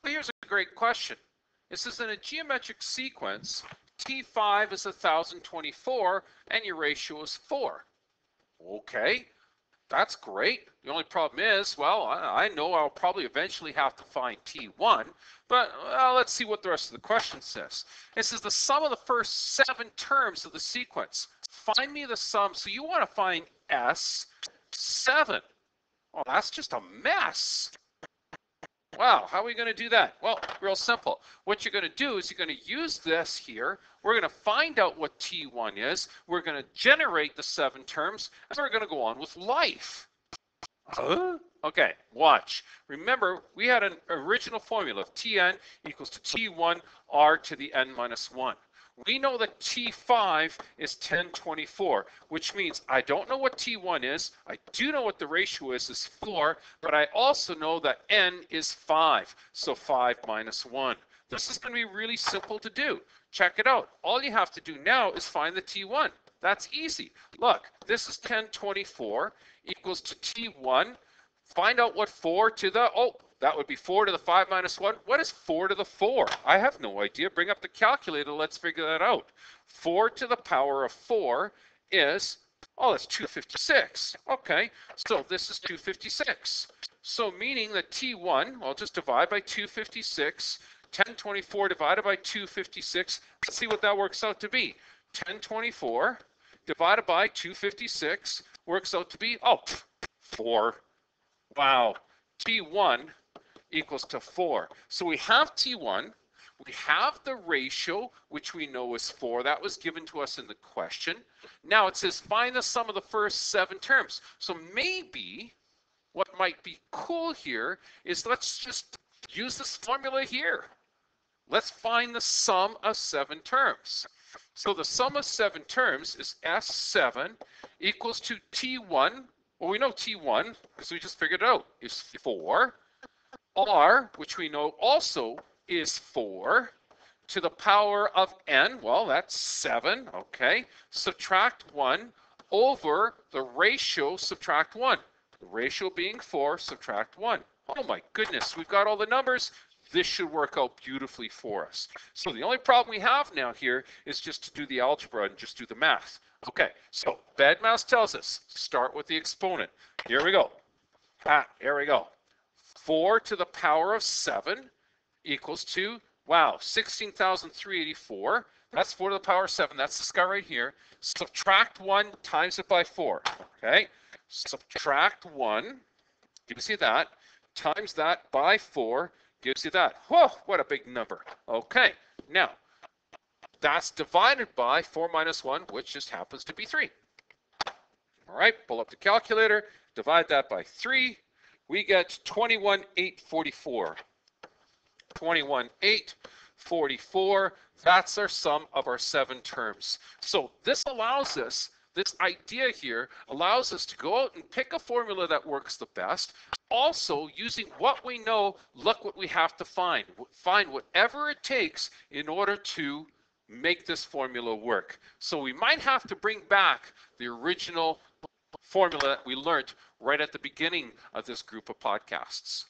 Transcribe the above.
Well, here's a great question. It says in a geometric sequence, T5 is 1024 and your ratio is 4. Okay, that's great. The only problem is, well, I know I'll probably eventually have to find T1, but let's see what the rest of the question says. It says the sum of the first 7 terms of the sequence. Find me the sum. So you want to find S7. Oh, that's just a mess. Wow, how are we going to do that? Well, real simple. What you're going to do is you're going to use this here. We're going to find out what T1 is. We're going to generate the 7 terms, and we're going to go on with life. Huh? Okay, watch. Remember, we had an original formula of Tn equals to T1 r to the n minus 1. We know that T5 is 1024, which means I don't know what T1 is. I do know what the ratio is 4, but I also know that n is 5, so 5 minus 1. This is going to be really simple to do. Check it out. All you have to do now is find the T1. That's easy. Look, this is 1024 equals to T1. Find out what 4 to the, that would be 4 to the 5 minus 1. What is 4 to the 4? I have no idea. Bring up the calculator. Let's figure that out. 4 to the power of 4 is, that's 256. Okay, so this is 256. So meaning that T1, I'll just divide by 256. 1024 divided by 256. Let's see what that works out to be. 1024 divided by 256 works out to be, 4. Wow. T1 equals to 4. So we have T1, we have the ratio, which we know is 4. That was given to us in the question. Now it says find the sum of the first 7 terms. So maybe what might be cool here is let's just use this formula here. Let's find the sum of 7 terms. So the sum of 7 terms is S7 equals to T1. Well, we know T1, because we just figured it out, is 4. R, which we know also is 4, to the power of n, well, that's 7, okay. Subtract 1 over the ratio, subtract 1. The ratio being 4, subtract 1. Oh my goodness, we've got all the numbers. This should work out beautifully for us. So the only problem we have now here is just to do the algebra and just do the math. Okay, so BEDMAS tells us, start with the exponent. Here we go. Here we go. 4 to the power of 7 equals to, 16,384. That's 4 to the power of 7. That's this guy right here. Subtract 1 times it by 4. Okay, subtract 1 gives you that. Times that by 4 gives you that. Whoa, what a big number. Okay, now that's divided by 4 minus 1, which just happens to be 3. All right, pull up the calculator, divide that by 3. We get 21,844. 21,844. That's our sum of our 7 terms. So this allows us, this idea here allows us to go out and pick a formula that works the best. Also, using what we know, look what we have to find. Find whatever it takes in order to make this formula work. So we might have to bring back the original formula that we learned right at the beginning of this group of podcasts.